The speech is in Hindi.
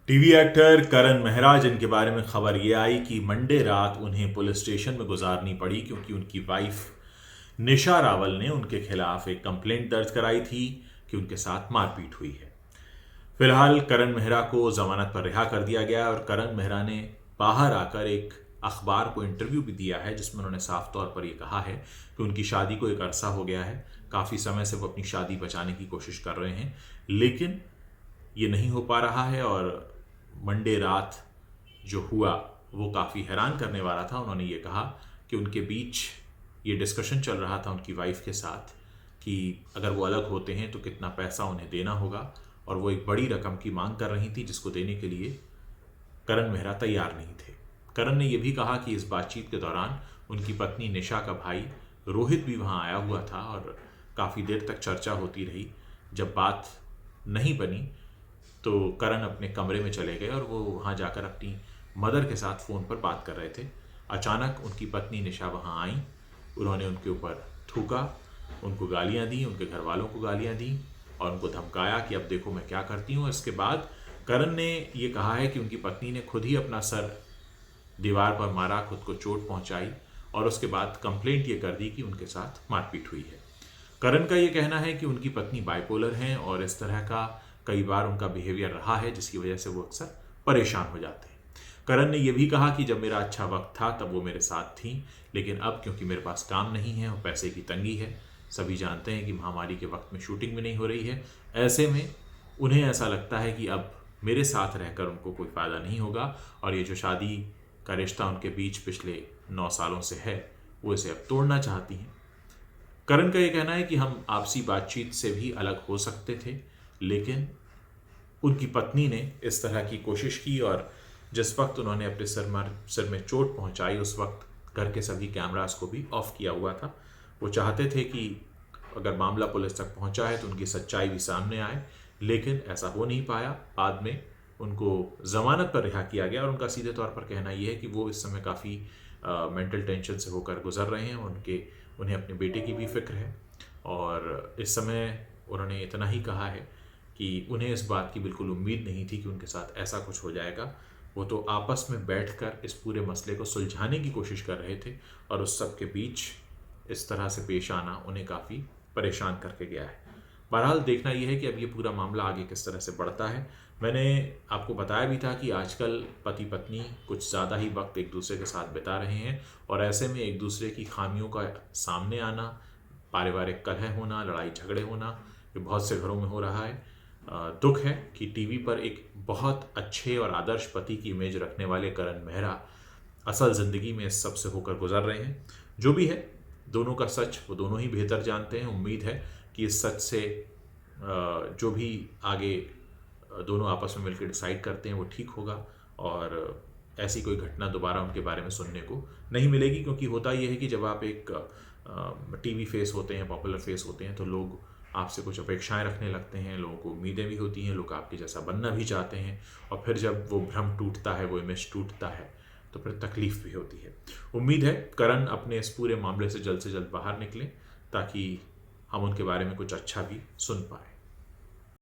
टीवी एक्टर करण मेहरा जिनके बारे में खबर ये आई कि मंडे रात उन्हें पुलिस स्टेशन में गुजारनी पड़ी क्योंकि उनकी वाइफ निशा रावल ने उनके खिलाफ एक कंप्लेंट दर्ज कराई थी कि उनके साथ मारपीट हुई है। फिलहाल करण मेहरा को जमानत पर रिहा कर दिया गया और करण मेहरा ने बाहर आकर एक अखबार को इंटरव्यू भी दिया है जिसमें उन्होंने साफ तौर पर यह कहा है कि उनकी शादी को एक अरसा हो गया है, काफ़ी समय से वो अपनी शादी बचाने की कोशिश कर रहे हैं, लेकिन ये नहीं हो पा रहा है। और मंडे रात जो हुआ वो काफ़ी हैरान करने वाला था। उन्होंने ये कहा कि उनके बीच ये डिस्कशन चल रहा था उनकी वाइफ के साथ कि अगर वो अलग होते हैं तो कितना पैसा उन्हें देना होगा, और वो एक बड़ी रकम की मांग कर रही थी जिसको देने के लिए करण मेहरा तैयार नहीं थे। करण ने यह भी कहा कि इस बातचीत के दौरान उनकी पत्नी निशा का भाई रोहित भी वहाँ आया हुआ था और काफ़ी देर तक चर्चा होती रही। जब बात नहीं बनी तो करण अपने कमरे में चले गए और वो वहाँ जाकर अपनी मदर के साथ फ़ोन पर बात कर रहे थे। अचानक उनकी पत्नी निशा वहाँ आई, उन्होंने उनके ऊपर थूका, उनको गालियाँ दी, उनके घर वालों को गालियाँ दी और उनको धमकाया कि अब देखो मैं क्या करती हूँ। इसके बाद करण ने ये कहा है कि उनकी पत्नी ने खुद ही अपना सर दीवार पर मारा, खुद को चोट पहुँचाई और उसके बाद कंप्लेंट ये कर दी कि उनके साथ मारपीट हुई है। करण का ये कहना है कि उनकी पत्नी बाइपोलर हैं और इस तरह का कई बार उनका बिहेवियर रहा है जिसकी वजह से वो अक्सर परेशान हो जाते हैं। करण ने यह भी कहा कि जब मेरा अच्छा वक्त था तब वो मेरे साथ थी, लेकिन अब क्योंकि मेरे पास काम नहीं है और पैसे की तंगी है, सभी जानते हैं कि महामारी के वक्त में शूटिंग भी नहीं हो रही है, ऐसे में उन्हें ऐसा लगता है कि अब मेरे साथ रहकर उनको कोई फ़ायदा नहीं होगा और ये जो शादी का रिश्ता उनके बीच पिछले 9 सालों से है वो इसे अब तोड़ना चाहती हैं। करण का ये कहना है कि हम आपसी बातचीत से भी अलग हो सकते थे, लेकिन उनकी पत्नी ने इस तरह की कोशिश की और जिस वक्त उन्होंने अपने सिर में चोट पहुंचाई उस वक्त घर के सभी कैमरास को भी ऑफ किया हुआ था। वो चाहते थे कि अगर मामला पुलिस तक पहुंचा है तो उनकी सच्चाई भी सामने आए, लेकिन ऐसा हो नहीं पाया। बाद में उनको ज़मानत पर रिहा किया गया और उनका सीधे तौर पर कहना यह है कि वो इस समय काफ़ी मेंटल टेंशन से होकर गुजर रहे हैं। उन्हें अपने बेटे की भी फिक्र है और इस समय उन्होंने इतना ही कहा है कि उन्हें इस बात की बिल्कुल उम्मीद नहीं थी कि उनके साथ ऐसा कुछ हो जाएगा। वो तो आपस में बैठकर इस पूरे मसले को सुलझाने की कोशिश कर रहे थे और उस सब के बीच इस तरह से पेश आना उन्हें काफ़ी परेशान करके गया है। बहरहाल देखना यह है कि अब ये पूरा मामला आगे किस तरह से बढ़ता है। मैंने आपको बताया भी था कि आजकल पति पत्नी कुछ ज़्यादा ही वक्त एक दूसरे के साथ बिता रहे हैं और ऐसे में एक दूसरे की खामियों का सामने आना, पारिवारिक कलह होना, लड़ाई झगड़े होना, ये बहुत से घरों में हो रहा है। दुख है कि टीवी पर एक बहुत अच्छे और आदर्श पति की इमेज रखने वाले करण मेहरा असल ज़िंदगी में इस सब से होकर गुजर रहे हैं। जो भी है, दोनों का सच वो दोनों ही बेहतर जानते हैं। उम्मीद है कि इस सच से जो भी आगे दोनों आपस में मिलकर डिसाइड करते हैं वो ठीक होगा और ऐसी कोई घटना दोबारा उनके बारे में सुनने को नहीं मिलेगी। क्योंकि होता यह है कि जब आप एक टीवी फेस होते हैं, पॉपुलर फेस होते हैं, तो लोग आपसे कुछ अपेक्षाएं रखने लगते हैं, लोगों को उम्मीदें भी होती हैं, लोग आपके जैसा बनना भी चाहते हैं और फिर जब वो भ्रम टूटता है, वो इमेज टूटता है, तो फिर तकलीफ भी होती है। उम्मीद है करण अपने इस पूरे मामले से जल्द बाहर निकलें ताकि हम उनके बारे में कुछ अच्छा भी सुन पाएँ।